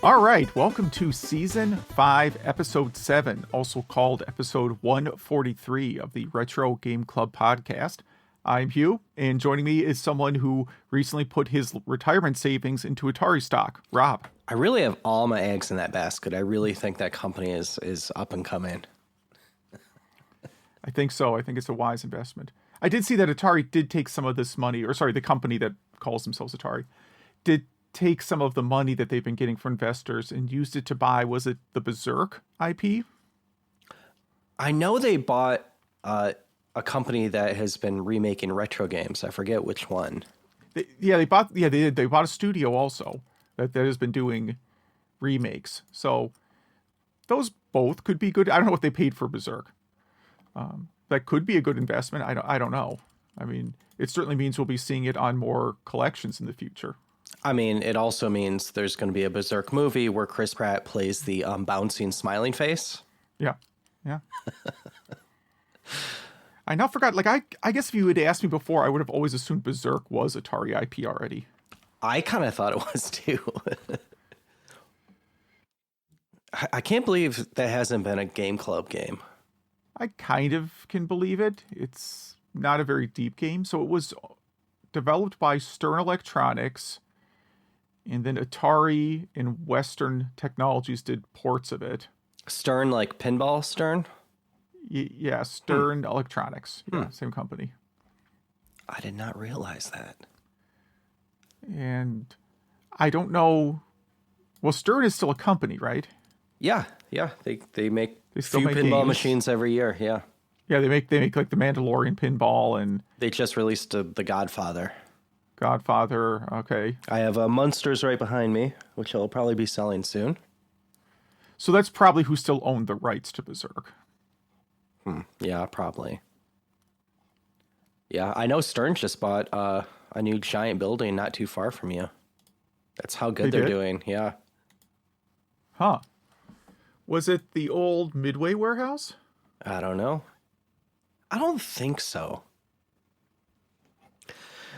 All right, welcome to Season 5, Episode 7, also called Episode 143 of the Retro Game Club podcast. I'm Hugh, and joining me is someone who recently put his retirement savings into Atari stock, Rob. I really have all my eggs in that basket. I really think that company is up and coming. I think so. I think it's a wise investment. I did see that Atari did take some of this money, or sorry, the company that calls themselves Atari, did take some of the money that they've been getting from investors and used it to buy, was it the Berserk IP? I know they bought a company that has been remaking retro games. I forget which one. They bought a studio also that has been doing remakes. So those both could be good. I don't know what they paid for Berserk. That could be a good investment. I don't know. I mean, it certainly means we'll be seeing it on more collections in the future. I mean, it also means there's going to be a Berserk movie where Chris Pratt plays the bouncing smiling face. Yeah. I now forgot, like, I guess if you had asked me before, I would have always assumed Berserk was Atari IP already. I kind of thought it was too. I can't believe that hasn't been a Game Club game. I kind of can believe it. It's not a very deep game. So it was developed by Stern Electronics, and then Atari and Western Technologies did ports of it. Stern, like pinball Stern? Yeah, Stern Electronics. Yeah, same company. I did not realize that. And I don't know. Well, Stern is still a company, right? Yeah. They make still few make pinball games. machines every year. Yeah. Yeah, they make like the Mandalorian pinball and They just released The Godfather. Godfather. Okay. I have Munsters right behind me, which I'll probably be selling soon. So that's probably who still owned the rights to Berserk. Yeah, probably. Yeah, I know Stern just bought a new giant building not too far from you. That's how good They they're did? doing. Yeah. Huh. Was it the old Midway warehouse? I don't know. I don't think so.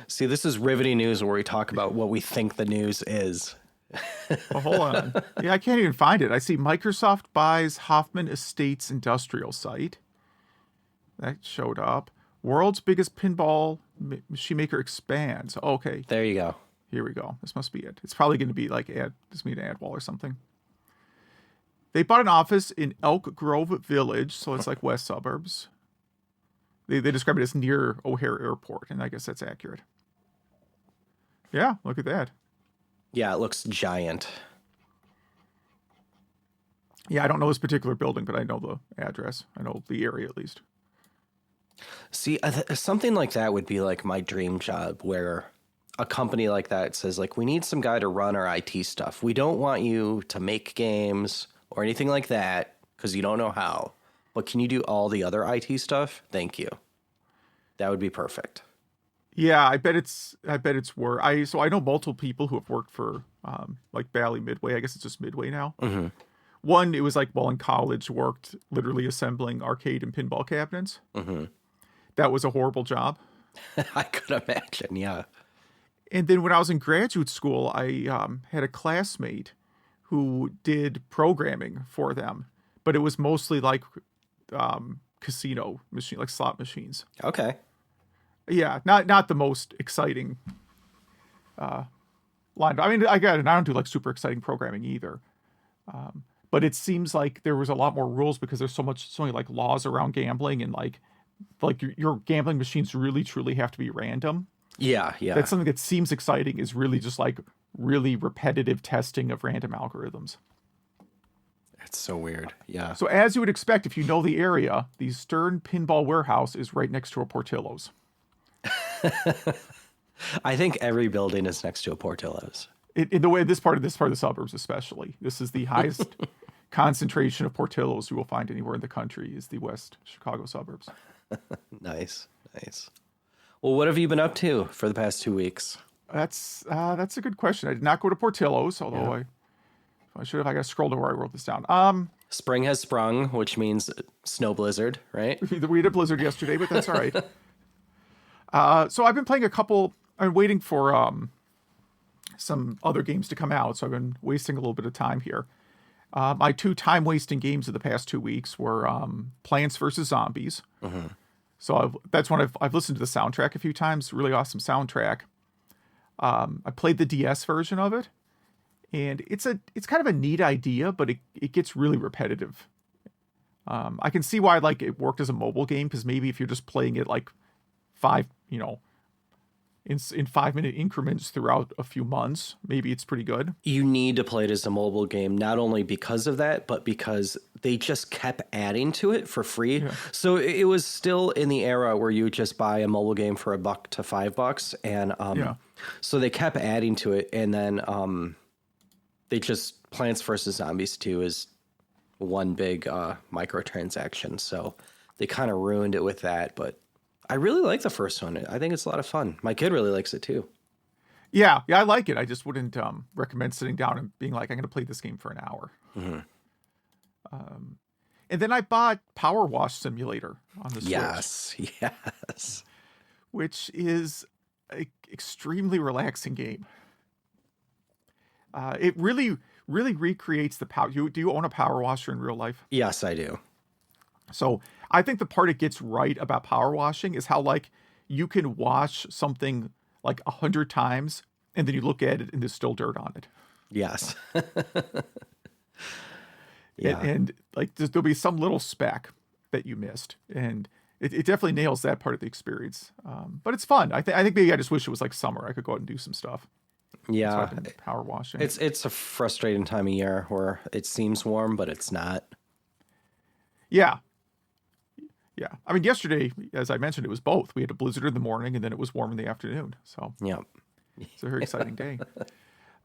See, this is riveting news where we talk about what we think the news is. Oh, hold on. Yeah, I can't even find it. I see Microsoft buys Hoffman Estates industrial site. That showed up. World's biggest pinball machine maker expands. Okay, There you go. here we go. This must be it. It's probably going to be like this mean ad wall or something. They bought an office in Elk Grove Village, so it's like west suburbs. They describe it as near O'Hare Airport, and I guess that's accurate. Yeah, look at that. Yeah, it looks giant. Yeah, I don't know this particular building, but I know the address. I know the area at least. See, something like that would be like my dream job, where a company like that says, like, we need some guy to run our IT stuff. We don't want you to make games or anything like that because you don't know how. But can you do all the other IT stuff? Thank you. That would be perfect. Yeah, I bet it's work. I know multiple people who have worked for like Bally Midway. I guess it's just Midway now. Mm-hmm. One, it was like while in college, worked literally assembling arcade and pinball cabinets. Mm-hmm. That was a horrible job. I could imagine, yeah. And then when I was in graduate school, I had a classmate who did programming for them, but it was mostly like casino machine, like slot machines. Okay. Yeah, not the most exciting line. I mean, I don't do like super exciting programming either. But it seems like there was a lot more rules because there's so many like laws around gambling, and like your gambling machines really truly have to be random. Yeah. That's something that seems exciting, is really just like really repetitive testing of random algorithms. It's so weird. Yeah. So as you would expect, if you know the area, the Stern Pinball Warehouse is right next to a Portillo's. I think every building is next to a Portillo's. In the way this part of the suburbs, especially, this is the highest concentration of Portillo's you will find anywhere in the country, is the West Chicago suburbs. Nice. Well, what have you been up to for the past 2 weeks? That's a good question. I did not go to Portillo's, although I should have. I got to scroll to where I wrote this down. Spring has sprung, which means snow blizzard, right? We had a blizzard yesterday, but that's all right. So I've been playing a couple. I'm waiting for some other games to come out, so I've been wasting a little bit of time here. My 2 time-wasting games of the past 2 weeks were Plants vs. Zombies. So that's one I've listened to the soundtrack a few times. Really awesome soundtrack. I played the DS version of it, and it's kind of a neat idea, but it gets really repetitive. I can see why like it worked as a mobile game, because maybe if you're just playing it like in 5-minute increments throughout a few months, maybe it's pretty good. You need to play it as a mobile game, not only because of that, but because they just kept adding to it for free. Yeah. So it was still in the era where you would just buy a mobile game for $1 to $5, and so they kept adding to it, and then they just Plants vs. Zombies 2 is one big microtransaction, so they kind of ruined it with that, but I really like the first one. I think it's a lot of fun. My kid really likes it too. Yeah, I like it. I just wouldn't recommend sitting down and being like, I'm going to play this game for an hour. And then I bought Power Wash Simulator on the Switch. Yes. Which is an extremely relaxing game. It really recreates the power. Do you own a power washer in real life? Yes, I do. So I think the part it gets right about power washing is how like you can wash something like 100 times and then you look at it and there's still dirt on it. Yes. And like there'll be some little speck that you missed, and it definitely nails that part of the experience. But it's fun. I think maybe I just wish it was like summer. I could go out and do some stuff. Yeah, power washing. It's a frustrating time of year where it seems warm, but it's not. Yeah. I mean, yesterday, as I mentioned, it was both. We had a blizzard in the morning, and then it was warm in the afternoon. So it's a very exciting day.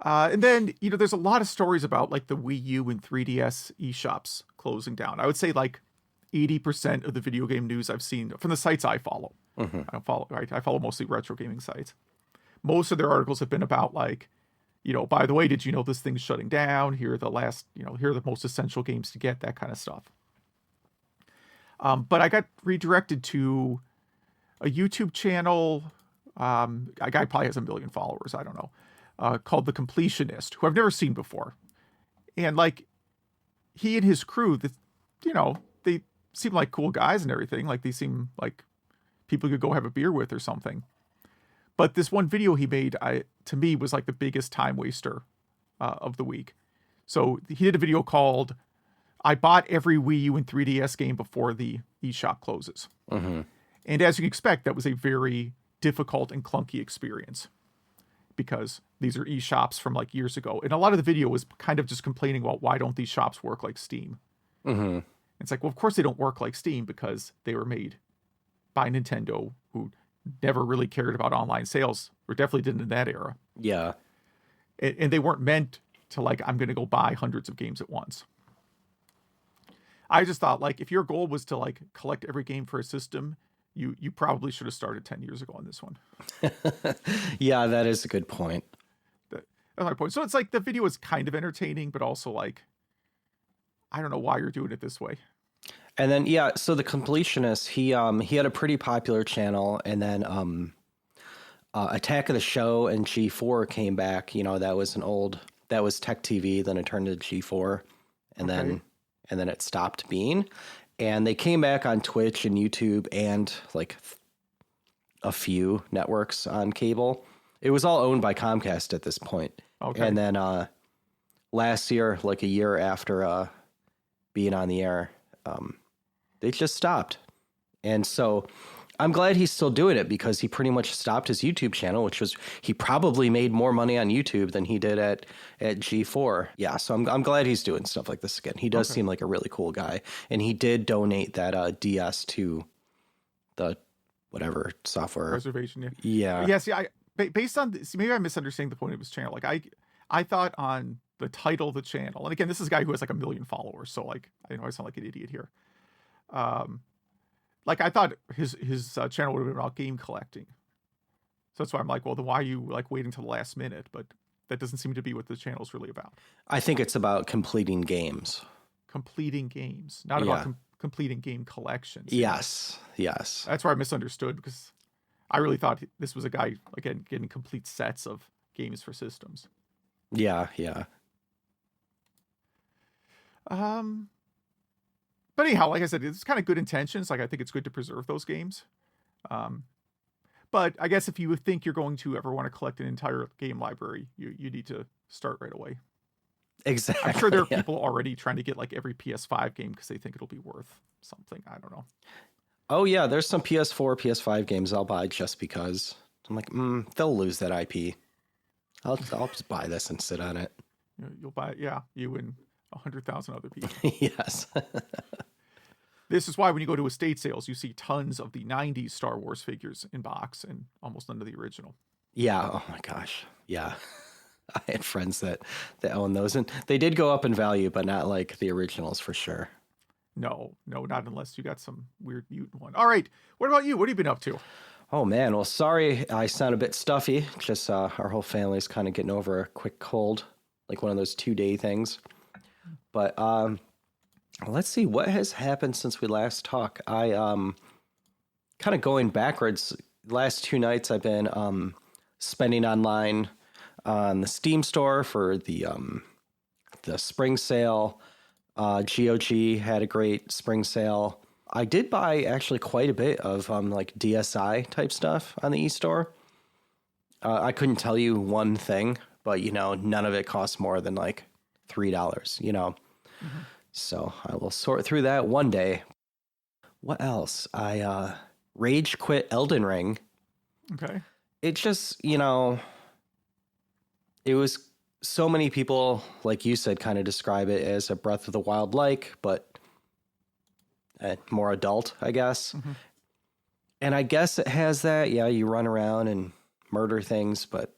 And then there's a lot of stories about like the Wii U and 3DS eShops closing down. I would say like 80% of the video game news I've seen from the sites I follow. I follow mostly retro gaming sites. Most of their articles have been about like, by the way, did you know this thing's shutting down? Here are the most essential games to get, that kind of stuff. But I got redirected to a YouTube channel. A guy probably has 1 million followers. I don't know. Called The Completionist, who I've never seen before. And like he and his crew, they seem like cool guys and everything. Like they seem like people you could go have a beer with or something. But this one video he made, to me, was like the biggest time waster of the week. So he did a video called I bought every Wii U and 3DS game before the eShop closes. And as you can expect, that was a very difficult and clunky experience because these are eShops from like years ago. And a lot of the video was kind of just complaining about why don't these shops work like Steam? It's like, well, of course they don't work like Steam because they were made by Nintendo, who never really cared about online sales, or definitely didn't in that era. Yeah. And they weren't meant to like, I'm going to go buy hundreds of games at once. I just thought, like, if your goal was to, like, collect every game for a system, you probably should have started 10 years ago on this one. Yeah, that is a good point. That's my point. So it's like the video is kind of entertaining, but also, like, I don't know why you're doing it this way. And then, so The Completionist, he had a pretty popular channel, and then Attack of the Show and G4 came back. That was Tech TV, then it turned to G4, and then it stopped being. And they came back on Twitch and YouTube and like a few networks on cable. It was all owned by Comcast at this point. Okay. And then last year, like a year after being on the air, they just stopped. And so I'm glad he's still doing it because he pretty much stopped his YouTube channel, which was, he probably made more money on YouTube than he did at G4. Yeah, so I'm glad he's doing stuff like this again. He does seem like a really cool guy. And he did donate that DS to the whatever software. Reservation, yeah. Yeah, see, based on this, maybe I'm misunderstanding the point of his channel. Like, I thought on the title of the channel, and again, this is a guy who has like 1 million followers, so like, I know I sound like an idiot here. Like, I thought his channel would have been about game collecting. So that's why I'm like, well, then why are you like waiting till the last minute? But that doesn't seem to be what the channel's really about. I think it's about completing games. Completing games, not about completing game collections. Yes. That's where I misunderstood, because I really thought this was a guy, again, getting complete sets of games for systems. Yeah. But anyhow, like I said, it's kind of good intentions. Like, I think it's good to preserve those games. But I guess if you think you're going to ever want to collect an entire game library, you need to start right away. Exactly. I'm sure there are people already trying to get like every PS5 game because they think it'll be worth something. I don't know. Oh yeah, there's some PS4, PS5 games I'll buy just because. I'm like, they'll lose that IP. I'll just buy this and sit on it. You'll buy it, yeah. You and 100,000 other people. Yes. This is why when you go to estate sales, you see tons of the 90s Star Wars figures in box and almost none of the original. Yeah. Oh my gosh. Yeah. I had friends that own those, and they did go up in value, but not like the originals for sure. No, not unless you got some weird mutant one. All right. What about you? What have you been up to? Oh man. Well, sorry, I sound a bit stuffy. Just our whole family's kind of getting over a quick cold, like one of those 2-day things. But let's see what has happened since we last talked. I kind of going backwards. Last 2 nights I've been spending online on the Steam store for the spring sale. GOG had a great spring sale. I did buy actually quite a bit of like DSi type stuff on the eStore. I couldn't tell you one thing, but none of it costs more than like $3, Mm-hmm. So I will sort through that one day. What else? I rage quit Elden Ring. Okay. It just, it was so many people, like you said, kind of describe it as a Breath of the Wild like, but more adult, I guess. Mm-hmm. And I guess it has that. Yeah, you run around and murder things, but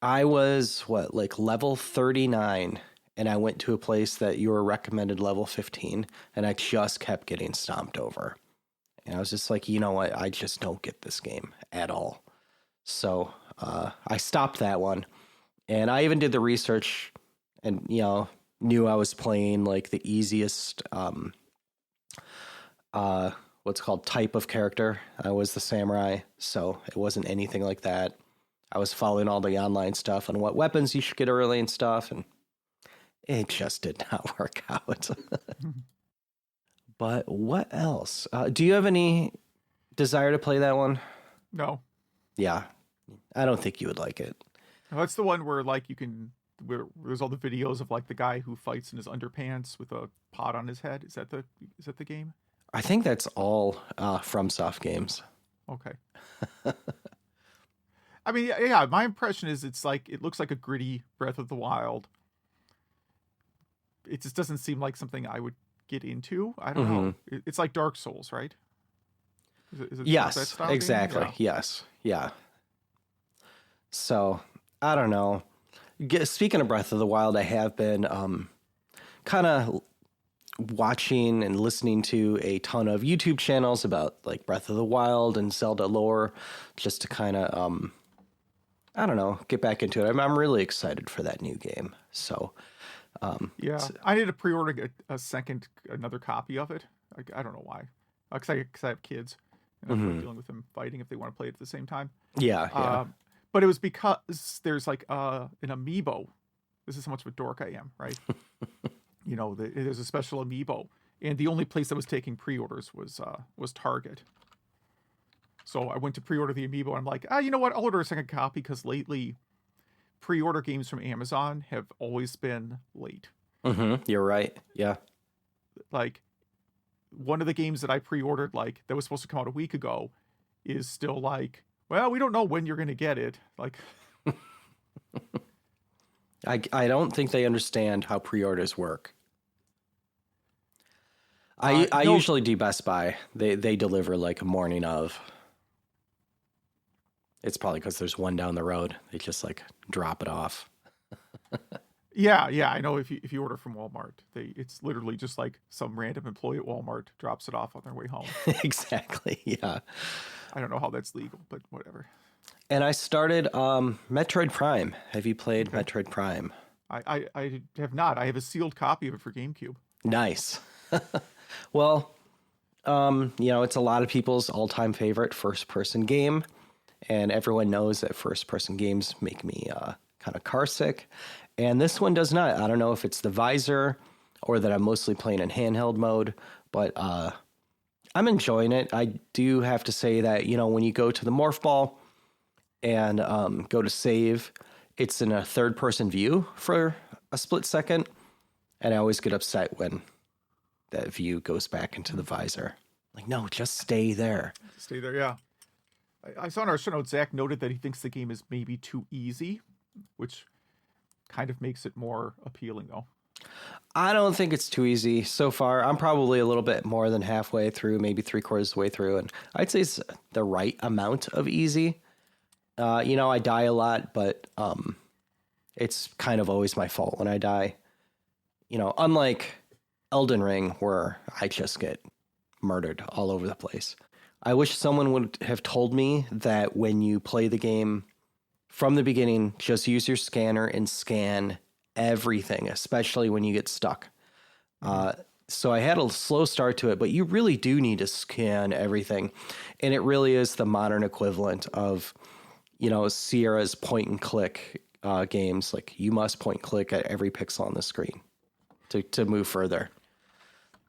I was, like level 39, and I went to a place that you were recommended level 15, and I just kept getting stomped over. And I was just like, you know what? I just don't get this game at all. So I stopped that one. And I even did the research and, knew I was playing like the easiest, what's called type of character. I was the samurai, so it wasn't anything like that. I was following all the online stuff on what weapons you should get early and stuff, and it just did not work out. But what else? Do you have any desire to play that one? No. Yeah. I don't think you would like it. That's the one where like where there's all the videos of like the guy who fights in his underpants with a pot on his head. Is that the game? I think that's all FromSoft games. Okay. I mean, yeah, my impression is it looks like a gritty Breath of the Wild. It just doesn't seem like something I would get into. I don't know. It's like Dark Souls, right? Is it yes, that style exactly. game? Yeah. Yes. Yeah. So, I don't know. Speaking of Breath of the Wild, I have been kind of watching and listening to a ton of YouTube channels about like Breath of the Wild and Zelda lore, just to kind of, I don't know, get back into it. I'm really excited for that new game. So, yeah, I need to pre-order another copy of it. I don't know why, because I have kids and I'm dealing with them fighting if they want to play it at the same time. Yeah. But it was because there's like an amiibo. This is how much of a dork I am, right? There's a special amiibo, and the only place that was taking pre-orders was Target. So I went to pre-order the amiibo, and I'm like, you know what? I'll order a second copy because lately, pre-order games from Amazon have always been late. You're right. Yeah. Like, one of the games that I pre-ordered, like that was supposed to come out a week ago, is still like, well, we don't know when you're going to get it. Like, I don't think they understand how pre-orders work. I usually do Best Buy. They deliver like a morning of. It's probably because there's one down the road. They just like drop it off. Yeah, I know if you order from Walmart, it's literally just like some random employee at Walmart drops it off on their way home. Exactly. Yeah. I don't know how that's legal, but whatever. And I started Metroid Prime. Have you played Metroid Prime? I have not. I have a sealed copy of it for GameCube. Nice. Well, it's a lot of people's all-time favorite first-person game. and everyone knows that first-person games make me kind of car sick, and this one does not. I don't know if it's the visor or that I'm mostly playing in handheld mode, but I'm enjoying it. I do have to say that, when you go to the morph ball and go to save, it's in a third-person view for a split second, and I always get upset when that view goes back into the visor. Like, no, just stay there. Stay there, yeah. I saw in our show notes, Zach noted that he thinks the game is maybe too easy, which kind of makes it more appealing, though. I don't think it's too easy so far. I'm probably a little bit more than halfway through, maybe 3/4 of the way through, and I'd say it's the right amount of easy. I die a lot, but it's kind of always my fault when I die. Unlike Elden Ring, where I just get murdered all over the place. I wish someone would have told me that when you play the game from the beginning, just use your scanner and scan everything, especially when you get stuck. So I had a slow start to it, but you really do need to scan everything. And it really is the modern equivalent of, Sierra's point and click games. Like, you must point and click at every pixel on the screen to move further.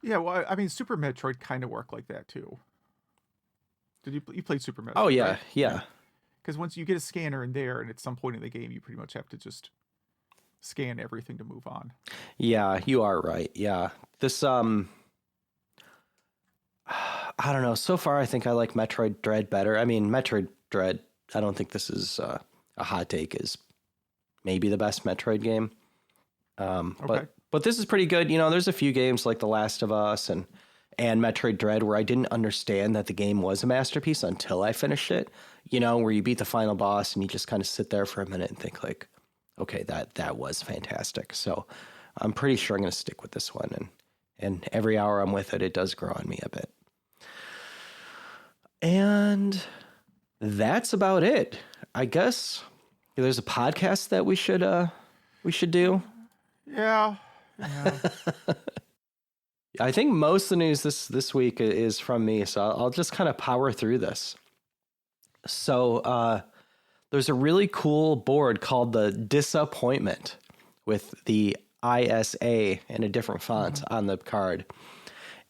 Yeah, well, I mean, Super Metroid kind of worked like that, too. You played Super Metroid? Oh, yeah, right? yeah. Because once you get a scanner in there, and at some point in the game, you pretty much have to just scan everything to move on. Yeah, you are right. Yeah. This, I don't know. So far, I think I like Metroid Dread better. I mean, Metroid Dread, I don't think this is a hot take, is maybe the best Metroid game. Okay. But this is pretty good. There's a few games like The Last of Us and Metroid Dread where I didn't understand that the game was a masterpiece until I finished it. Where you beat the final boss and you just kind of sit there for a minute and think like, okay, that was fantastic. So I'm pretty sure I'm going to stick with this one. And every hour I'm with it, it does grow on me a bit. And that's about it. I guess there's a podcast that we should do. Yeah. I think most of the news this week is from me, so I'll just kind of power through this. So there's a really cool board called the Disappointment with the ISA in a different font on the card.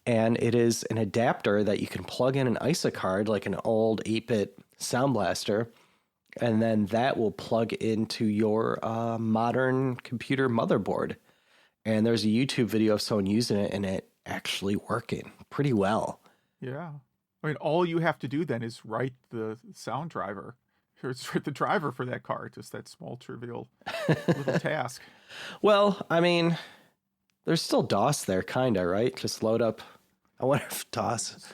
And it is an adapter that you can plug in an ISA card, like an old 8-bit Sound Blaster, and then that will plug into your modern computer motherboard. And there's a YouTube video of someone using it and it actually working pretty well. Yeah. I mean, all you have to do then is write the sound driver. Write the driver for that card. Just that small, trivial little task. Well, I mean, there's still DOS there, kind of, right? Just load up. I wonder if DOS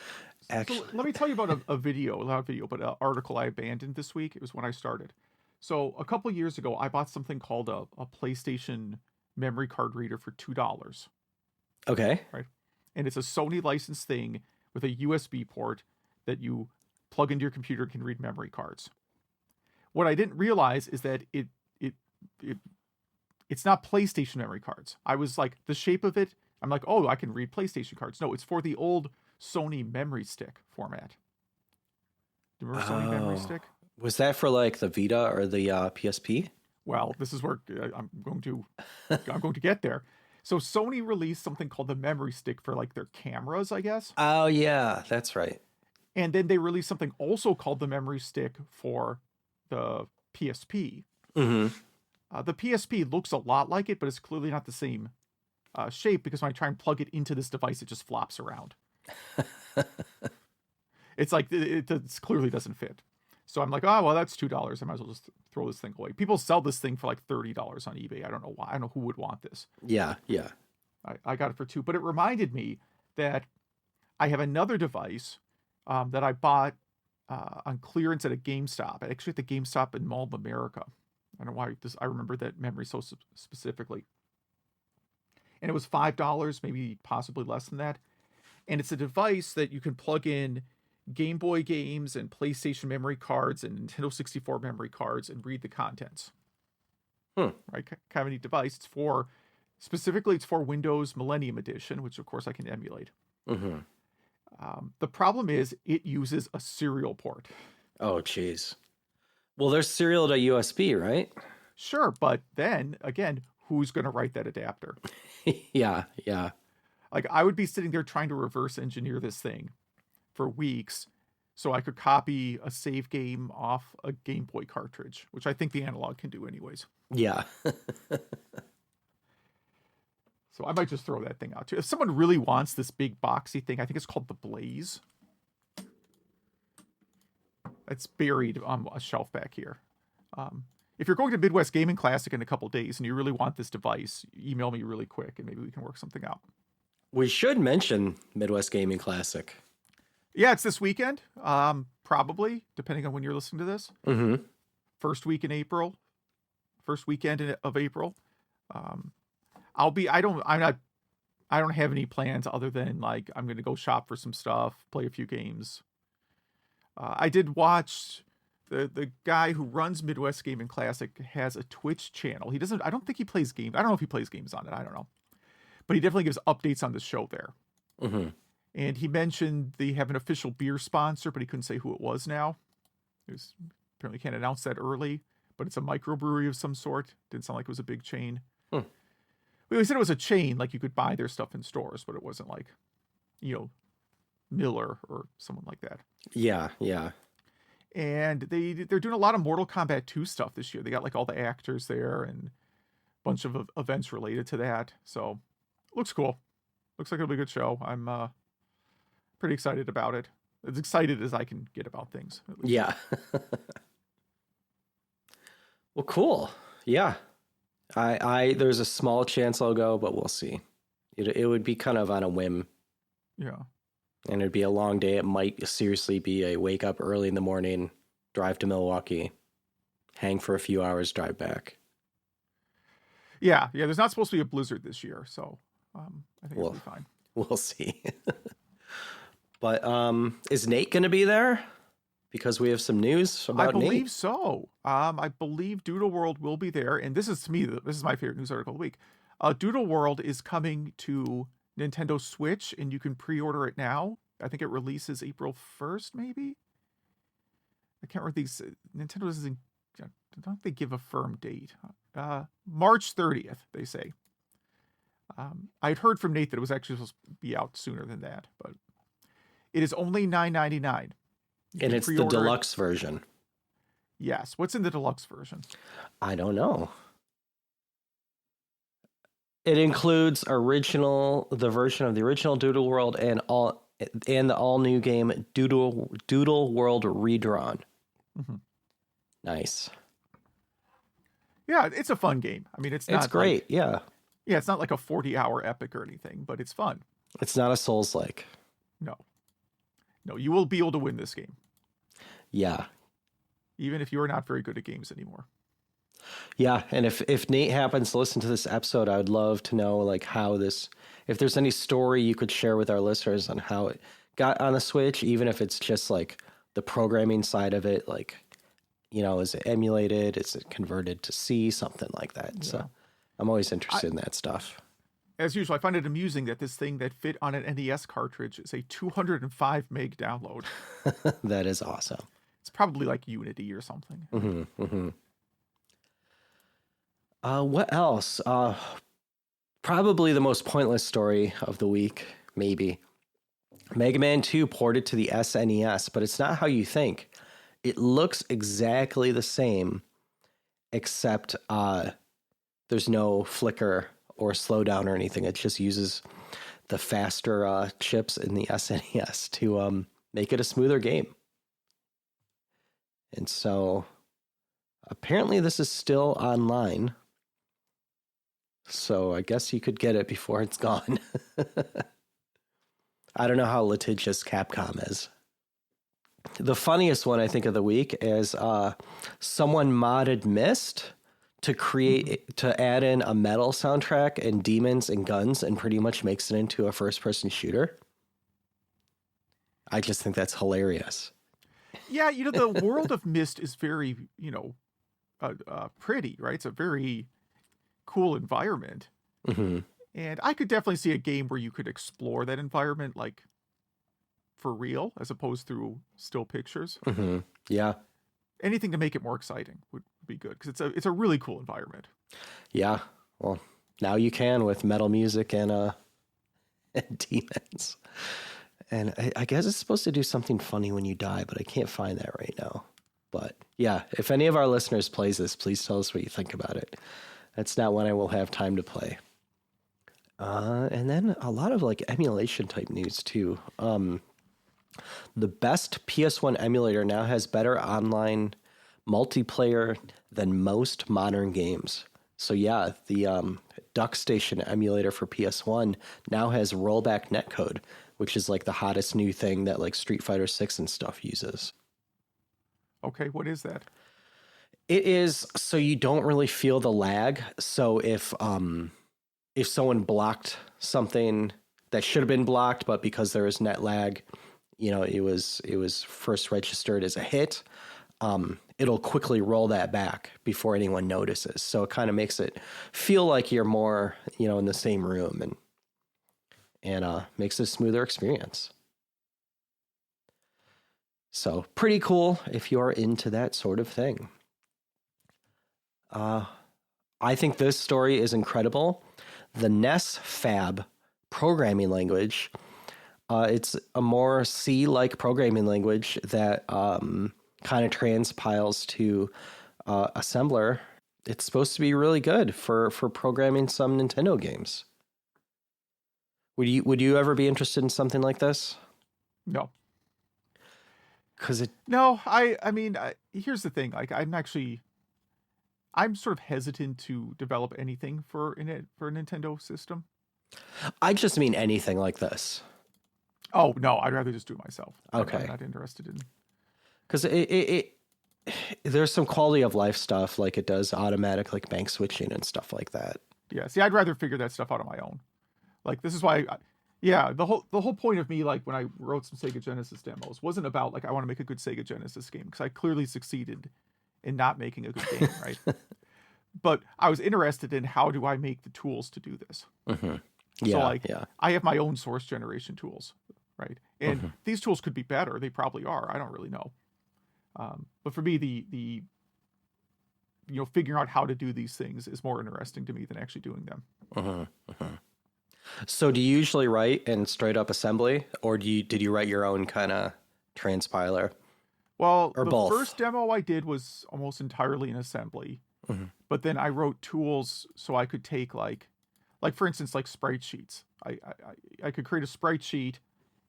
actually... So let me tell you about a video, not a video, but an article I abandoned this week. It was when I started. So a couple years ago, I bought something called a PlayStation memory card reader for $2. Okay. Right. And it's a Sony licensed thing with a USB port that you plug into your computer and can read memory cards. What I didn't realize is that it's not PlayStation memory cards. I was like, the shape of it, I'm like, oh, I can read PlayStation cards. No, it's for the old Sony memory stick format. Do you remember Sony memory stick? Was that for like the Vita or the PSP? Well, this is where I'm going to get there. So Sony released something called the memory stick for like their cameras, I guess. Oh yeah, that's right. And then they released something also called the memory stick for the PSP. Mm-hmm. The PSP looks a lot like it, but it's clearly not the same shape because when I try and plug it into this device, it just flops around. It's like it clearly doesn't fit. So I'm like, oh, well, that's $2. I might as well just throw this thing away. People sell this thing for like $30 on eBay. I don't know why. I don't know who would want this. Yeah. I got it for $2. But it reminded me that I have another device that I bought on clearance at a GameStop. Actually, at the GameStop in Mall of America. I don't know why I remember that memory so specifically. And it was $5, maybe possibly less than that. And it's a device that you can plug in Game Boy games and PlayStation memory cards and Nintendo 64 memory cards and read the contents. Right? Kind of a neat device. It's for Windows Millennium Edition, which of course I can emulate. The problem is it uses a serial port. Oh, jeez. Well, there's serial to USB, right? Sure, but then again, who's going to write that adapter? Yeah, yeah. Like, I would be sitting there trying to reverse engineer this thing for weeks so I could copy a save game off a Game Boy cartridge, which I think the analog can do anyways. Yeah. So I might just throw that thing out too. If someone really wants this big boxy thing, I think it's called the Blaze. It's buried on a shelf back here. If you're going to Midwest Gaming Classic in a couple days and you really want this device, email me really quick and maybe we can work something out. We should mention Midwest Gaming Classic. Yeah, it's this weekend. Probably, depending on when you're listening to this. Mm-hmm. First weekend of April. I don't have any plans other than like I'm going to go shop for some stuff, play a few games. I did watch the guy who runs Midwest Gaming Classic has a Twitch channel. I don't think he plays games. I don't know if he plays games on it. I don't know. But he definitely gives updates on the show there. Mm-hmm. And he mentioned they have an official beer sponsor, but he couldn't say who it was now. Apparently can't announce that early, but it's a microbrewery of some sort. Didn't sound like it was a big chain. Well, he said it was a chain, like you could buy their stuff in stores, but it wasn't like, Miller or someone like that. Yeah, yeah. And they're doing a lot of Mortal Kombat 2 stuff this year. They got like all the actors there and a bunch of events related to that. So looks cool. Looks like it'll be a good show. I'm pretty excited about it. As excited as I can get about things. Yeah. Well, cool. Yeah. I there's a small chance I'll go, but we'll see. It would be kind of on a whim. Yeah. And it'd be a long day. It might seriously be a wake up early in the morning, drive to Milwaukee, hang for a few hours, drive back. Yeah. There's not supposed to be a blizzard this year, so I think it'll be fine. We'll see. But is Nate going to be there? Because we have some news about Nate. I believe so. I believe Doodle World will be there, and this is my favorite news article of the week. Doodle World is coming to Nintendo Switch, and you can pre-order it now. I think it releases April 1st, maybe? I can't remember these. Nintendo doesn't, don't they give a firm date? March 30th, they say. I'd heard from Nate that it was actually supposed to be out sooner than that, but it is only $9.99. And it's the deluxe version. Yes. What's in the deluxe version? I don't know. It includes the version of the original Doodle World and the all new game Doodle World Redrawn. Mm-hmm. Nice. Yeah, it's a fun game. I mean, it's great. Yeah. Yeah, it's not like a 40-hour epic or anything, but it's fun. It's not a Souls-like. No, you will be able to win this game. Yeah. Even if you are not very good at games anymore. Yeah, and if Nate happens to listen to this episode, I would love to know if there's any story you could share with our listeners on how it got on the Switch, even if it's just like the programming side of it, like, is it emulated? Is it converted to C? Something like that. Yeah. So I'm always interested in that stuff. As usual, I find it amusing that this thing that fit on an NES cartridge is a 205 meg download. That is awesome. It's probably like Unity or something. Mm-hmm, mm-hmm. What else? Probably the most pointless story of the week, maybe. Mega Man 2 ported to the SNES, but it's not how you think. It looks exactly the same, except there's no flicker or slowdown or anything. It just uses the faster chips in the SNES to make it a smoother game. And so apparently this is still online. So I guess you could get it before it's gone. I don't know how litigious Capcom is. The funniest one I think of the week is someone modded Myst to add in a metal soundtrack and demons and guns and pretty much makes it into a first-person shooter. I just think that's hilarious. Yeah, the world of Myst is very, pretty, right? It's a very cool environment. Mm-hmm. And I could definitely see a game where you could explore that environment, like, for real, as opposed through still pictures. Mm-hmm. Yeah. anything to make it more exciting would be good because it's a really cool environment. Yeah. Well, now you can with metal music and and demons. And I guess it's supposed to do something funny when you die, but I can't find that right now. But yeah, if any of our listeners plays this, please tell us what you think about it. That's not when I will have time to play. And then a lot of like emulation type news too. The best PS1 emulator now has better online multiplayer than most modern games. So yeah, the Duck Station emulator for PS1 now has rollback netcode, which is like the hottest new thing that like Street Fighter 6 and stuff uses. Okay, what is that? It is so you don't really feel the lag. So if someone blocked something that should have been blocked, but because there is net lag, you know, it was first registered as a hit, it'll quickly roll that back before anyone notices. So it kind of makes it feel like you're more, you know, in the same room and makes it a smoother experience. So pretty cool if you're into that sort of thing. I think this story is incredible. The NESFab programming language, it's a more C-like programming language that kind of transpiles to assembler. It's supposed to be really good for programming some Nintendo games. Would you ever be interested in something like this? No. Because it. No, I mean, here's the thing. Like, I'm sort of hesitant to develop anything for a Nintendo system. I just mean anything like this. Oh no, I'd rather just do it myself. Okay. I'm not interested in. Because there's some quality of life stuff, like it does automatic like bank switching and stuff like that. Yeah, see, I'd rather figure that stuff out on my own. Like, this is why, the whole point of me, like, when I wrote some Sega Genesis demos, wasn't about, like, I want to make a good Sega Genesis game, because I clearly succeeded in not making a good game, right? But I was interested in how do I make the tools to do this. Mm-hmm. Yeah, so, like, yeah. I have my own source generation tools, right? And these tools could be better. They probably are. I don't really know. But for me, the figuring out how to do these things is more interesting to me than actually doing them. So do you usually write in straight up assembly, or did you write your own kind of transpiler? Well, or the both? First demo I did was almost entirely in assembly, but then I wrote tools so I could take like for instance, like sprite sheets. I could create a sprite sheet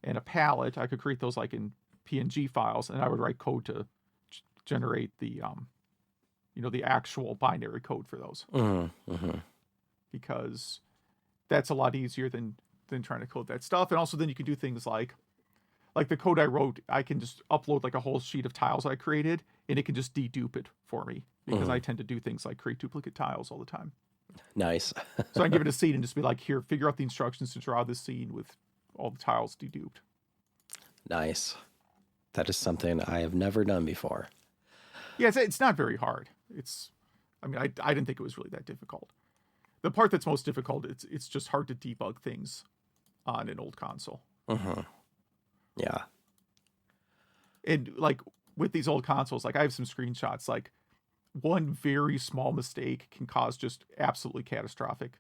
and a palette. I could create those like in PNG files, and I would write code to generate the the actual binary code for those. Because that's a lot easier than trying to code that stuff. And also then you can do things like the code I wrote, I can just upload like a whole sheet of tiles I created, and it can just dedupe it for me, because I tend to do things like create duplicate tiles all the time. Nice. So I can give it a scene and just be like, here, figure out the instructions to draw this scene with all the tiles deduped. Nice. That is something I have never done before. Yeah, it's not very hard. I didn't think it was really that difficult. The part that's most difficult, it's just hard to debug things on an old console. Yeah. And like with these old consoles, like I have some screenshots, like one very small mistake can cause just absolutely catastrophic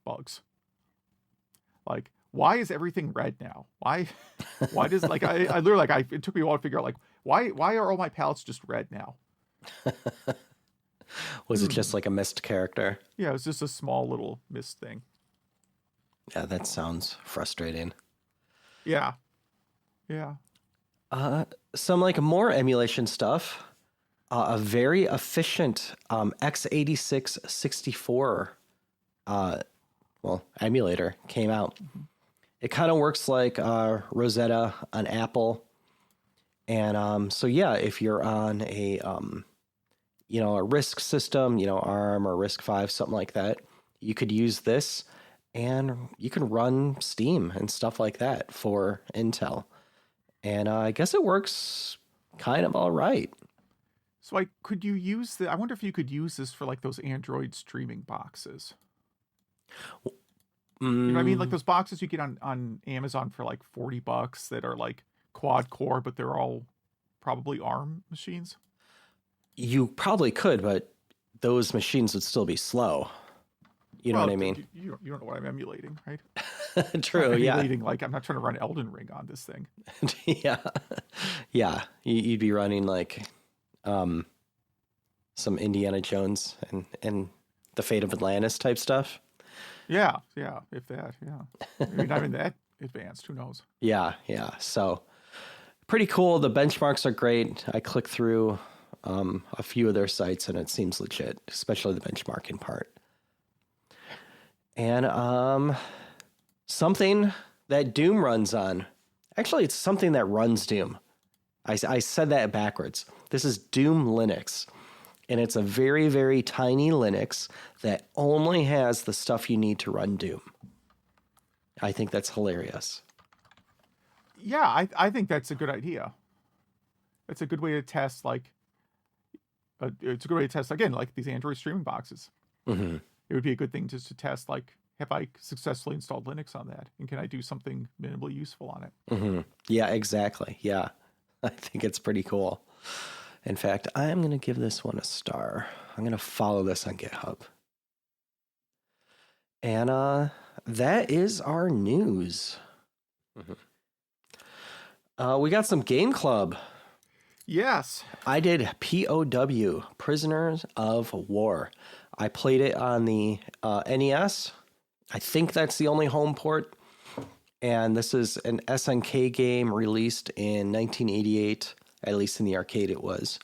bugs. Like, why is everything red now? Why does like I literally it took me a while to figure out like why are all my palettes just red now? Was it just like a Myst character? Yeah, it was just a small little Myst thing. Yeah, that sounds frustrating. Yeah. Some like more emulation stuff. A very efficient x86 64 emulator came out. It kind of works like Rosetta on Apple. And so yeah, if you're on a a RISC system, ARM or RISC-V, something like that, you could use this, and you can run Steam and stuff like that for Intel. And I guess it works kind of all right. So I wonder if you could use this for like those Android streaming boxes. You know what I mean? Like those boxes you get on Amazon for like $40 that are like quad core, but they're all probably ARM machines. You probably could, but those machines would still be slow. You know Well, what I mean? you don't know what I'm emulating, right? True. I'm Yeah. emulating, like, I'm not trying to run Elden Ring on this thing. Yeah. Yeah. You'd be running like some Indiana Jones and the Fate of Atlantis type stuff. Yeah, if that, yeah. Maybe not even that advanced, who knows? Yeah. Yeah. So pretty cool. The benchmarks are great. I clicked through a few of their sites and it seems legit, especially the benchmarking part. And something that Doom runs on. Actually, it's something that runs Doom. I said that backwards. This is DoomLinux. And it's a very, very tiny Linux that only has the stuff you need to run Doom. I think that's hilarious. Yeah, I think that's a good idea. It's a good way to test, like, it's a good way to test, again, like these Android streaming boxes. Mm-hmm. It would be a good thing just to test, like, have I successfully installed Linux on that? And can I do something minimally useful on it? Mm-hmm. Yeah, exactly. Yeah, I think it's pretty cool. In fact, I'm going to give this one a star. I'm going to follow this on GitHub. And that is our news. Mm-hmm. We got some Game Club. Yes. I did P.O.W, Prisoners of War. I played it on the NES. I think that's the only home port. And this is an SNK game released in 1988. At least in the arcade it was.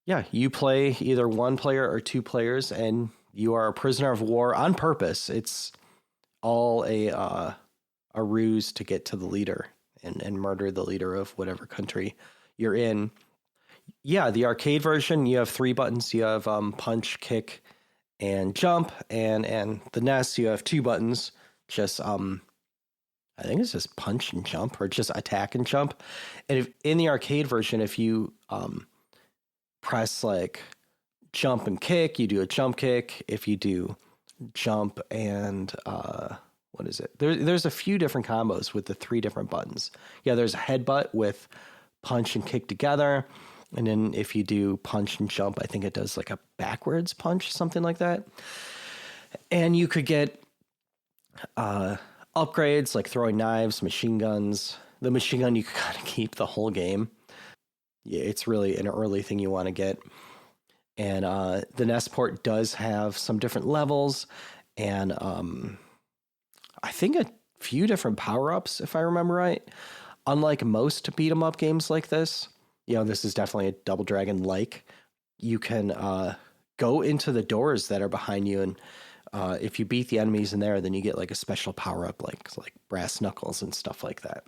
Yeah, you play either one player or two players, and you are a prisoner of war on purpose. It's all a ruse to get to the leader and murder the leader of whatever country you're in. Yeah, the arcade version, you have 3 buttons. You have punch, kick, and jump. And the NES, you have 2 buttons. Just I think it's just punch and jump, or just attack and jump. And if in the arcade version, if you press like jump and kick, you do a jump kick. If you do jump and what is it? There's a few different combos with the 3 different buttons. Yeah, there's a headbutt with punch and kick together. And then if you do punch and jump, I think it does like a backwards punch, something like that. And you could get upgrades like throwing knives, machine guns. The machine gun you can kind of keep the whole game. Yeah, it's really an early thing you want to get. And the NES port does have some different levels and I think a few different power-ups, if I remember right. Unlike most beat-em-up games like this, this is definitely a Double Dragon-like. You can go into the doors that are behind you, and if you beat the enemies in there, then you get like a special power-up, like brass knuckles and stuff like that.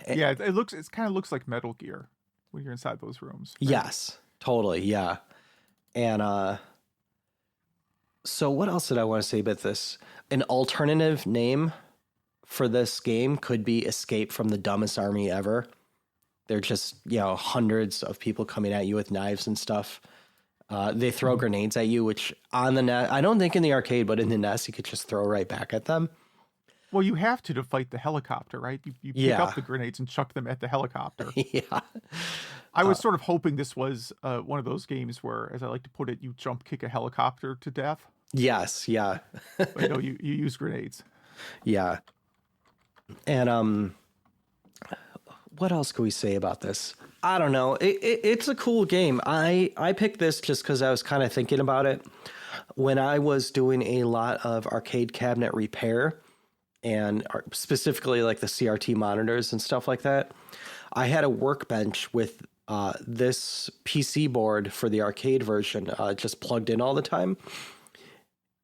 Yeah, it kind of looks like Metal Gear when you're inside those rooms. Right? Yes, totally, yeah. And so what else did I want to say about this? An alternative name for this game could be Escape from the Dumbest Army Ever. They're just, hundreds of people coming at you with knives and stuff. They throw grenades at you, which on the NES, I don't think in the arcade, but in the NES, you could just throw right back at them. Well, you have to fight the helicopter, right? You pick up the grenades and chuck them at the helicopter. Yeah. I was sort of hoping this was one of those games where, as I like to put it, you jump kick a helicopter to death. Yes, yeah. But no, you use grenades. Yeah. And what else can we say about this? I don't know. It's a cool game. I picked this just because I was kind of thinking about it when I was doing a lot of arcade cabinet repair, and specifically like the CRT monitors and stuff like that. I had a workbench with this PC board for the arcade version just plugged in all the time.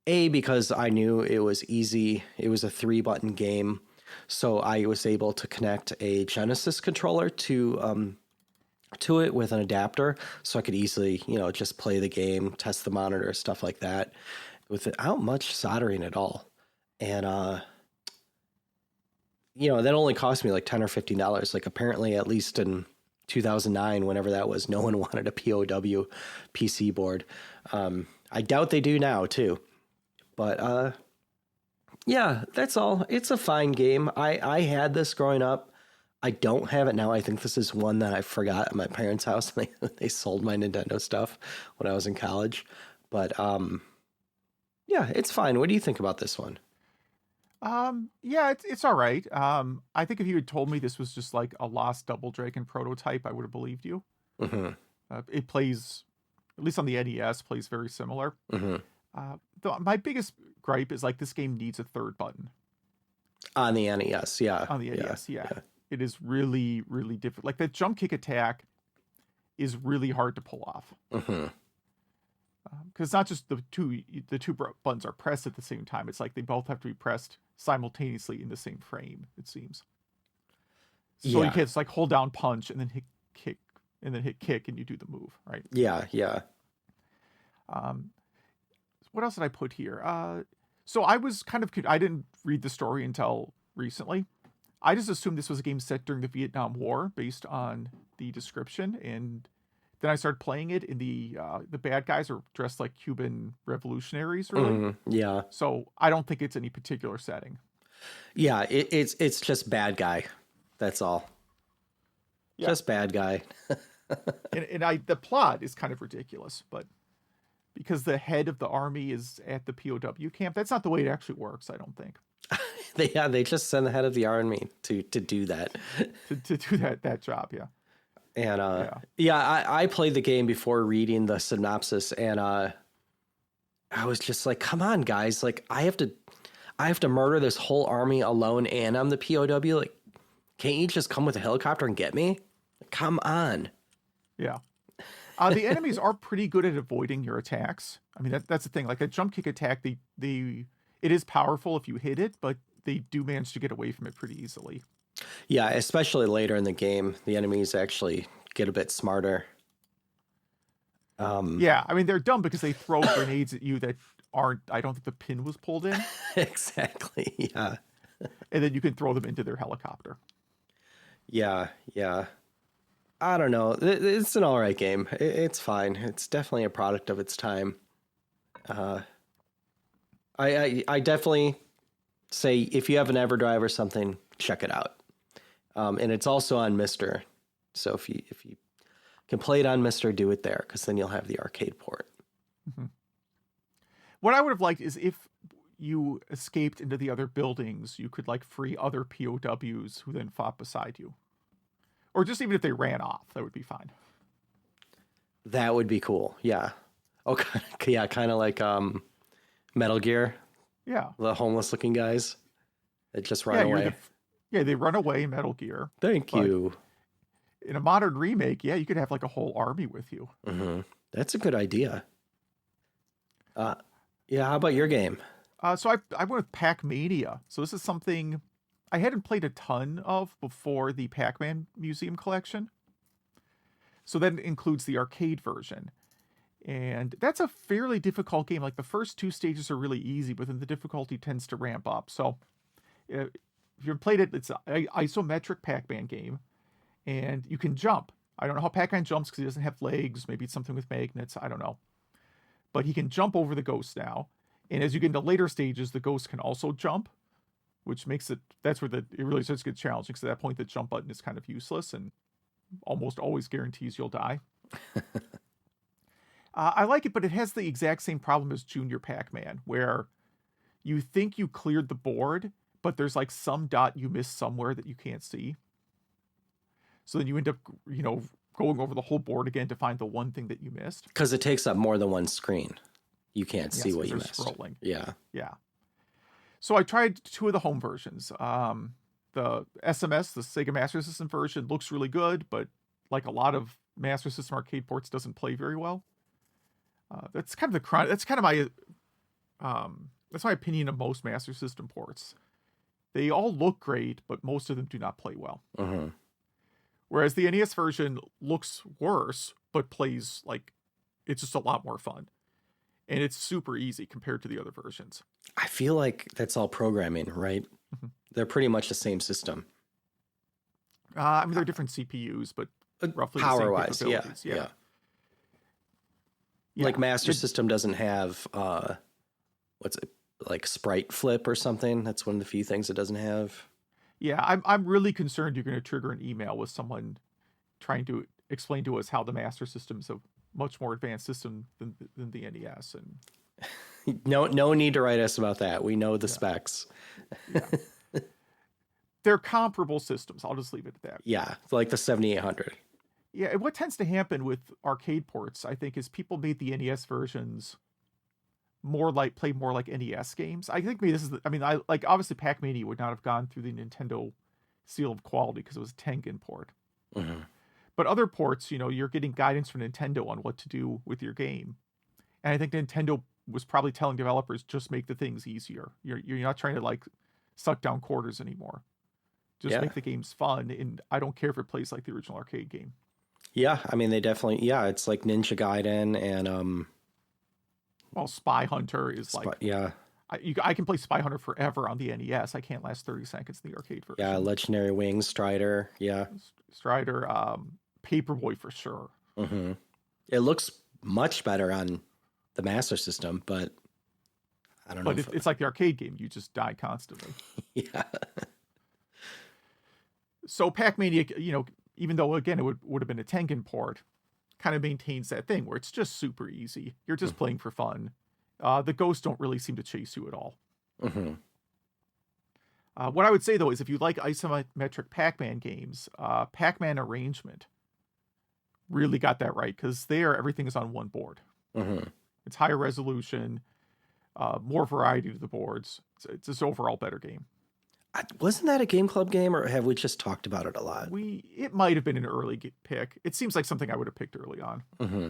Because I knew it was easy. It was a 3-button game. So I was able to connect a Genesis controller to it with an adapter, so I could easily, just play the game, test the monitor, stuff like that, without much soldering at all. And that only cost me like $10 or $15. Like apparently, at least in 2009, whenever that was, no one wanted a P.O.W PC board. I doubt they do now too. But yeah, that's all. It's a fine game. I had this growing up. I don't have it now. I think this is one that I forgot at my parents' house. They sold my Nintendo stuff when I was in college. But yeah, it's fine. What do you think about this one? Yeah, it's all right. I think if you had told me this was just like a Lost Double Dragon prototype, I would have believed you. Hmm. It plays, at least on the NES, plays very similar. Hmm. My biggest gripe is like this game needs a third button On the NES, yeah. on the Yeah. NES. Yeah, it is really, really difficult. Like that jump kick attack is really hard to pull off. Hmm. Because it's not just the two buttons are pressed at the same time. It's like they both have to be pressed simultaneously in the same frame. It seems. So you Yeah. can't just like hold down punch and then hit kick and then hit kick and you do the move, right? Yeah. Yeah. Um, what else did I put here? So I was kind of I didn't read the story until recently. I just assumed this was a game set during the Vietnam War based on the description, and then I started playing it, and the bad guys are dressed like Cuban revolutionaries, really. Mhm. Yeah. So I don't think it's any particular setting. Yeah. It's just bad guy. That's all. Yeah. Just bad guy. And the plot is kind of ridiculous, but because the head of the army is at the POW camp, that's not the way it actually works, I don't think. They just send the head of the army to do that. to do that job, yeah. And I played the game before reading the synopsis, and I was just like, come on, guys, like I have to murder this whole army alone, and I'm the POW. Like, can't you just come with a helicopter and get me? Come on. Yeah. The enemies are pretty good at avoiding your attacks. I mean, that's the thing. Like a jump kick attack, it is powerful if you hit it, but they do manage to get away from it pretty easily. Yeah, especially later in the game, the enemies actually get a bit smarter. Yeah, I mean, they're dumb because they throw grenades at you that aren't, I don't think the pin was pulled in. Exactly, yeah. And then you can throw them into their helicopter. Yeah. I don't know. It's an all right game. It's fine. It's definitely a product of its time. I definitely say if you have an EverDrive or something, check it out. And it's also on Myst. So if you can play it on Myst, do it there, because then you'll have the arcade port. Mm-hmm. What I would have liked is if you escaped into the other buildings, you could like free other POWs who then fought beside you. Or just even if they ran off, that would be fine. That would be cool. Yeah. Okay. Yeah, kind of like Metal Gear. Yeah. The homeless looking guys that just run away. They run away in Metal Gear. Thank you. In a modern remake, yeah, you could have like a whole army with you. Mm-hmm. That's a good idea. Yeah, how about your game? So I went with Pac-Mania. So this is something I hadn't played a ton of before the Pac-Man Museum Collection. So that includes the arcade version. And that's a fairly difficult game. Like the first two stages are really easy, but then the difficulty tends to ramp up. So if you've played it, it's an isometric Pac-Man game. And you can jump. I don't know how Pac-Man jumps because he doesn't have legs. Maybe it's something with magnets. I don't know. But he can jump over the ghost now. And as you get into later stages, the ghost can also jump, which makes that's where it really starts to get challenging. Because at that point, the jump button is kind of useless and almost always guarantees you'll die. I like it, but it has the exact same problem as Junior Pac-Man, where you think you cleared the board, but there's like some dot you missed somewhere that you can't see. So then you end up, going over the whole board again to find the one thing that you missed. Because it takes up more than one screen. You can't see what you missed. Scrolling. Yeah. So I tried two of the home versions. The SMS, the Sega Master System version, looks really good, but like a lot of Master System arcade ports, doesn't play very well. That's kind of my opinion of most Master System ports. They all look great, but most of them do not play well. Mm-hmm. Whereas the NES version looks worse, but plays like it's just a lot more fun. And it's super easy compared to the other versions. I feel like that's all programming, right? Mm-hmm. They're pretty much the same system. I mean, they're different CPUs, but roughly power-wise, the same capabilities. Yeah. Like Master System doesn't have, what's it, like Sprite Flip or something? That's one of the few things it doesn't have. Yeah, I'm really concerned you're going to trigger an email with someone trying to explain to us how the Master System's a much more advanced system than the NES, and No need to write us about that. We know the yeah, specs. yeah, they're comparable systems. I'll just leave it at that. Yeah, like the 7800. Yeah, and what tends to happen with arcade ports, I think, is people made the NES versions play more like NES games. I think maybe this is, I like obviously Pac-Mania would not have gone through the Nintendo seal of quality because it was a Tengen port. Mm-hmm. But other ports, you're getting guidance from Nintendo on what to do with your game. And I think Nintendo was probably telling developers just make the things easier. You're not trying to like suck down quarters anymore. Just make the games fun, and I don't care if it plays like the original arcade game. Yeah, I mean they definitely. Yeah, it's like Ninja Gaiden and Well, Spy Hunter is yeah. I can play Spy Hunter forever on the NES. I can't last 30 seconds in the arcade version. Yeah, Legendary Wings, Strider. Yeah, Strider, Paperboy for sure. Mm-hmm. It looks much better on the Master System, but I don't know. But it's like the arcade game. You just die constantly. Yeah. So Pac-Mania, even though, again, it would have been a Tengen port, kind of maintains that thing where it's just super easy. You're just playing for fun. The ghosts don't really seem to chase you at all. Mm-hmm. What I would say, though, is if you like isometric Pac-Man games, Pac-Man Arrangement really got that right, because there, everything is on one board. Mm-hmm. It's higher resolution, more variety to the boards. It's just overall better game. Wasn't that a Game Club game, or have we just talked about it a lot? It might have been an early pick. It seems like something I would have picked early on. Mm-hmm.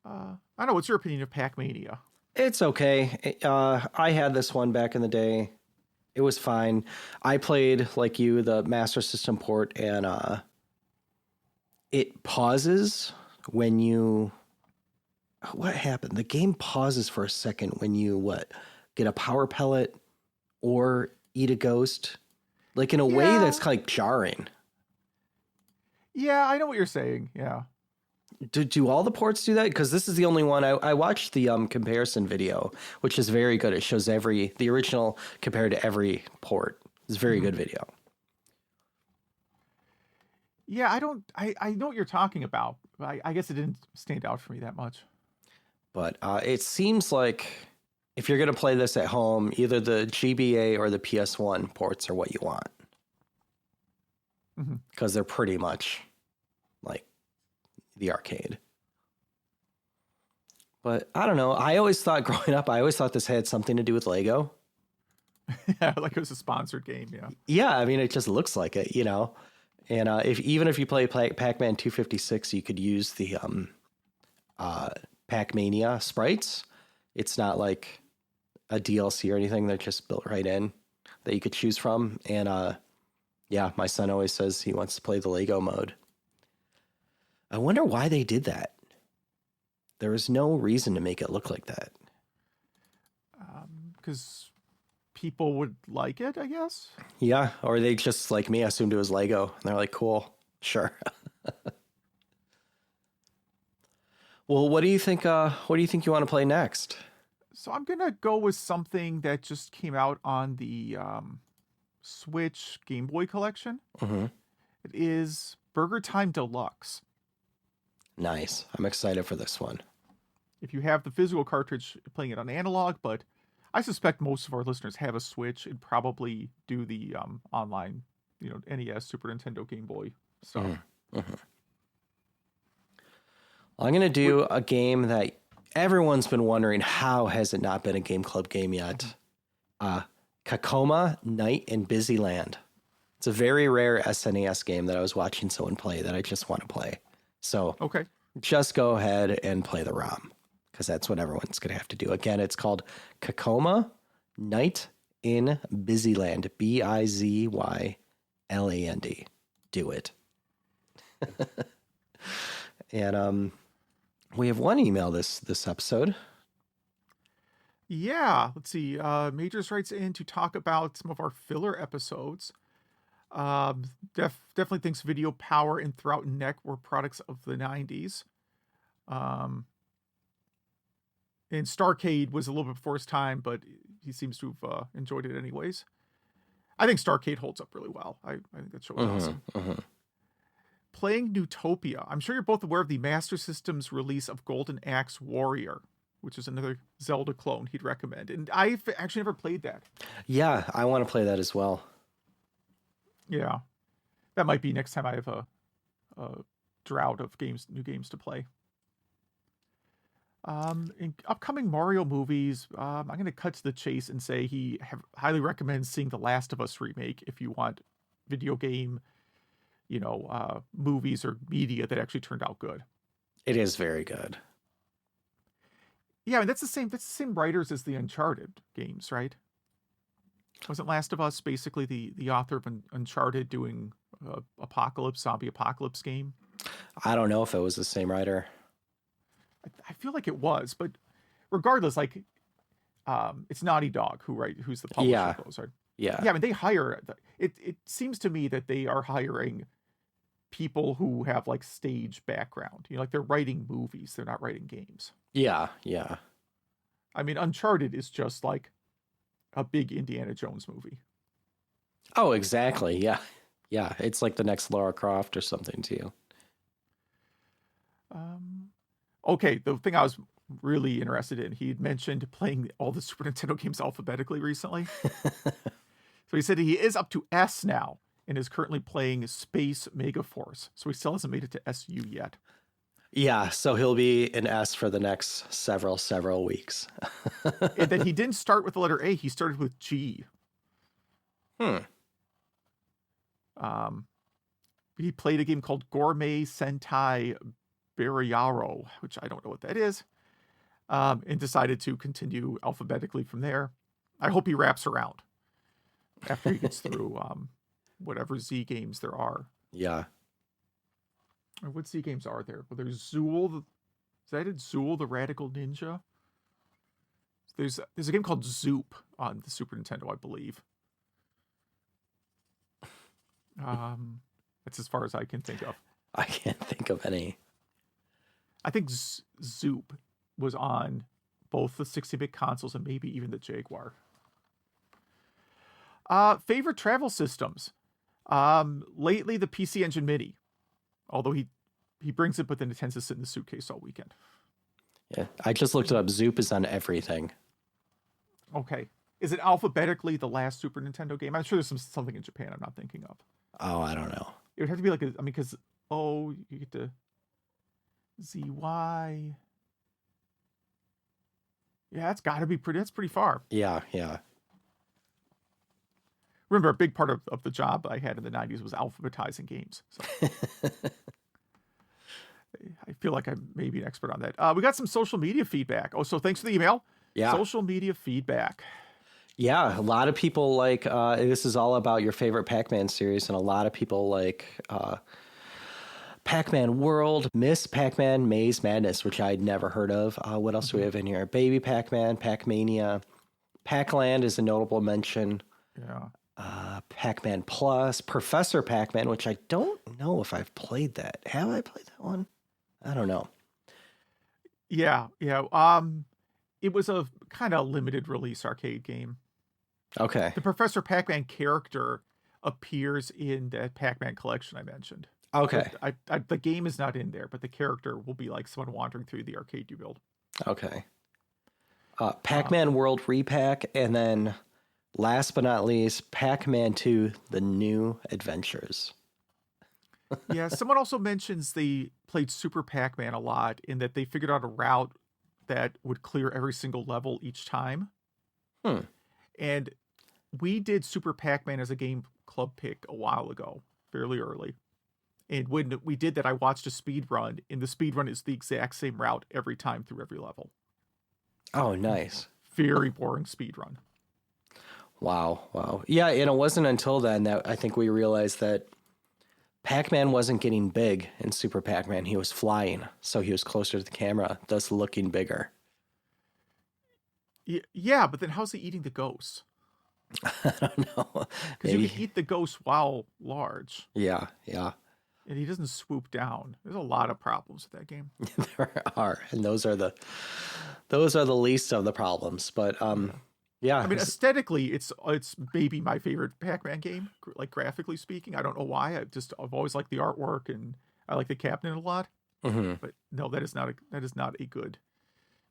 I don't know. What's your opinion of Pac-Mania? It's okay. I had this one back in the day. It was fine. I played, like you, the Master System port, and it pauses when you... What happened? The game pauses for a second when you, get a power pellet or eat a ghost? Like, in a way that's kind of like jarring. Yeah, I know what you're saying. Yeah. Do all the ports do that? Because this is the only one. I watched the comparison video, which is very good. It shows the original compared to every port. It's a very good video. Yeah, I know what you're talking about. I guess it didn't stand out for me that much. But it seems like if you're going to play this at home, either the GBA or the PS1 ports are what you want. Because they're pretty much like the arcade. But I don't know. I always thought growing up, this had something to do with Lego. Yeah, like it was a sponsored game, yeah. Yeah, I mean, it just looks like it, And if you play Pac-Man 256, you could use the Pac-Mania sprites. It's not like a DLC or anything. They're just built right in that you could choose from. And yeah, my son always says he wants to play the Lego mode. I wonder why they did that. There was no reason to make it look like that. Because people would like it, I guess. Yeah, or they just, like me, assumed it was Lego. And they're like, cool, sure. Well, what do you think? What do you think you want to play next? So I'm gonna go with something that just came out on the Switch Game Boy collection. Mm-hmm. It is BurgerTime Deluxe. Nice. I'm excited for this one. If you have the physical cartridge, playing it on analog, but I suspect most of our listeners have a Switch and probably do the online, NES, Super Nintendo, Game Boy stuff. Mm-hmm. Mm-hmm. I'm going to do a game that everyone's been wondering, how has it not been a Game Club game yet? Cacoma, Night in Bizyland. It's a very rare SNES game that I was watching someone play that I just want to play. So okay, just go ahead and play the ROM, because that's what everyone's going to have to do. Again, it's called Cacoma, Night in Bizyland. Bizyland. Do it. And we have one email this episode. Yeah, let's see. Majors writes in to talk about some of our filler episodes. Definitely thinks Video Power and Throughout Neck were products of the 90s. And Starcade was a little bit before his time, but he seems to have enjoyed it anyways. I think Starcade holds up really well. I think that show is awesome. Playing Newtopia. I'm sure you're both aware of the Master System's release of Golden Axe Warrior, which is another Zelda clone he'd recommend. And I've actually never played that. Yeah, I want to play that as well. Yeah. That might be next time I have a drought of new games to play. In upcoming Mario movies, I'm going to cut to the chase and say he highly recommends seeing the Last of Us remake if you want video game, movies or media that actually turned out good. It is very good. Yeah, I mean, that's the same writers as the Uncharted games, right? Wasn't Last of Us basically the author of Uncharted doing zombie apocalypse game? I don't know if it was the same writer. I feel like it was, but regardless, it's Naughty Dog who's the publisher of those, right? Yeah. Yeah, I mean, they hire, it seems to me that they are hiring people who have stage background, they're writing movies, they're not writing games. Yeah. I mean, Uncharted is just like a big Indiana Jones movie. Oh, exactly. Yeah. Yeah. It's like the next Lara Croft or something too. Okay, the thing I was really interested in, he had mentioned playing all the Super Nintendo games alphabetically recently. So he said he is up to S now and is currently playing Space Megaforce. So he still hasn't made it to SU yet. Yeah, so he'll be in S for the next several weeks. And then he didn't start with the letter A, he started with G. He played a game called Gourmet Sentai Beriyaro, which I don't know what that is, and decided to continue alphabetically from there. I hope he wraps around after he gets through whatever Z games there are. Yeah. Or what Z games are there? Well, there's Zool. Is that it? Zool the Radical Ninja? There's a game called Zoop on the Super Nintendo, I believe. That's as far as I can think of. I can't think of any. I think Zoop was on both the 60-bit consoles and maybe even the Jaguar. Favorite travel systems. Lately, the PC Engine Mini. Although he brings it, but then it tends to sit in the suitcase all weekend. Yeah, I just looked it up. Zoop is on everything. Okay. Is it alphabetically the last Super Nintendo game? I'm sure there's something in Japan I'm not thinking of. Oh, I don't know. It would have to be because, you get to ZY. Yeah, that's got to be that's pretty far. Yeah. Remember, a big part of the job I had in the 90s was alphabetizing games. So I feel like I'm maybe an expert on that. We got some social media feedback. Oh, so thanks for the email. Yeah. Social media feedback. Yeah, a lot of people this is all about your favorite Pac-Man series, and a lot of people like Pac-Man World, Myst, Pac-Man, Maze Madness, which I'd never heard of. What else do we have in here? Baby Pac-Man, Pac-Mania, Pac-Land is a notable mention. Yeah. Pac-Man Plus, Professor Pac-Man, which I don't know if I've played that. Have I played that one? I don't know. Yeah. It was a kind of limited release arcade game. Okay. The Professor Pac-Man character appears in that Pac-Man collection I mentioned. Okay. The game is not in there, but the character will be like someone wandering through the arcade you build. Okay. Pac-Man World Repack, and then last but not least, Pac-Man 2, The New Adventures. Yeah, someone also mentions they played Super Pac-Man a lot in that they figured out a route that would clear every single level each time. And we did Super Pac-Man as a game club pick a while ago, fairly early. And when we did that, I watched a speed run, and the speed run is the exact same route every time through every level. Oh, nice. Very boring speed run. Wow. Yeah, and it wasn't until then that I think we realized that Pac-Man wasn't getting big in Super Pac-Man. He was flying, so he was closer to the camera, thus looking bigger. Yeah, but then how's he eating the ghosts? I don't know. Because you can eat the ghosts while large. Yeah. And he doesn't swoop down. There's a lot of problems with that game. There are, and those are the least of the problems. But Yeah. I mean, aesthetically, it's maybe my favorite Pac-Man game, like graphically speaking. I don't know why. I've always liked the artwork, and I like the cabinet a lot. Mm-hmm. But no, that is not a good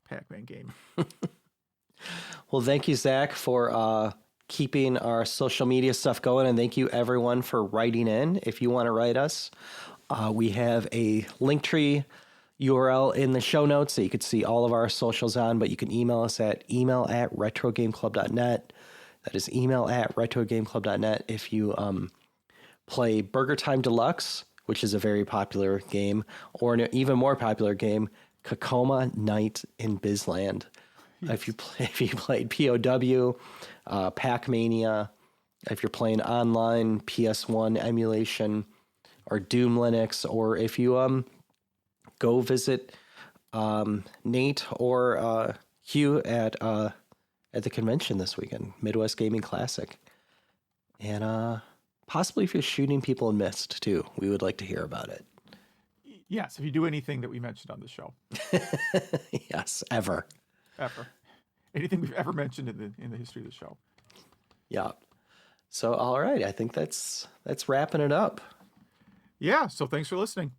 Pac-Man game. Well, thank you, Zach, for keeping our social media stuff going. And thank you, everyone, for writing in. If you want to write us, we have a Linktree URL in the show notes that you could see all of our socials on, but you can email us at email@retrogameclub.net. That is email@retrogameclub.net. If you play BurgerTime Deluxe, which is a very popular game, or an even more popular game, Cacoma Night in Bizyland. Yes. If you played P.O.W, Pac-Mania, if you're playing online PS1 emulation or DoomLinux, or if you go visit Nate or Hugh at the convention this weekend, Midwest Gaming Classic, and possibly if you're shooting people in Myst too, we would like to hear about it. Yes, if you do anything that we mentioned on the show. Yes, ever. Anything we've ever mentioned in the history of the show. Yeah. So all right, I think that's wrapping it up. Yeah, so thanks for listening.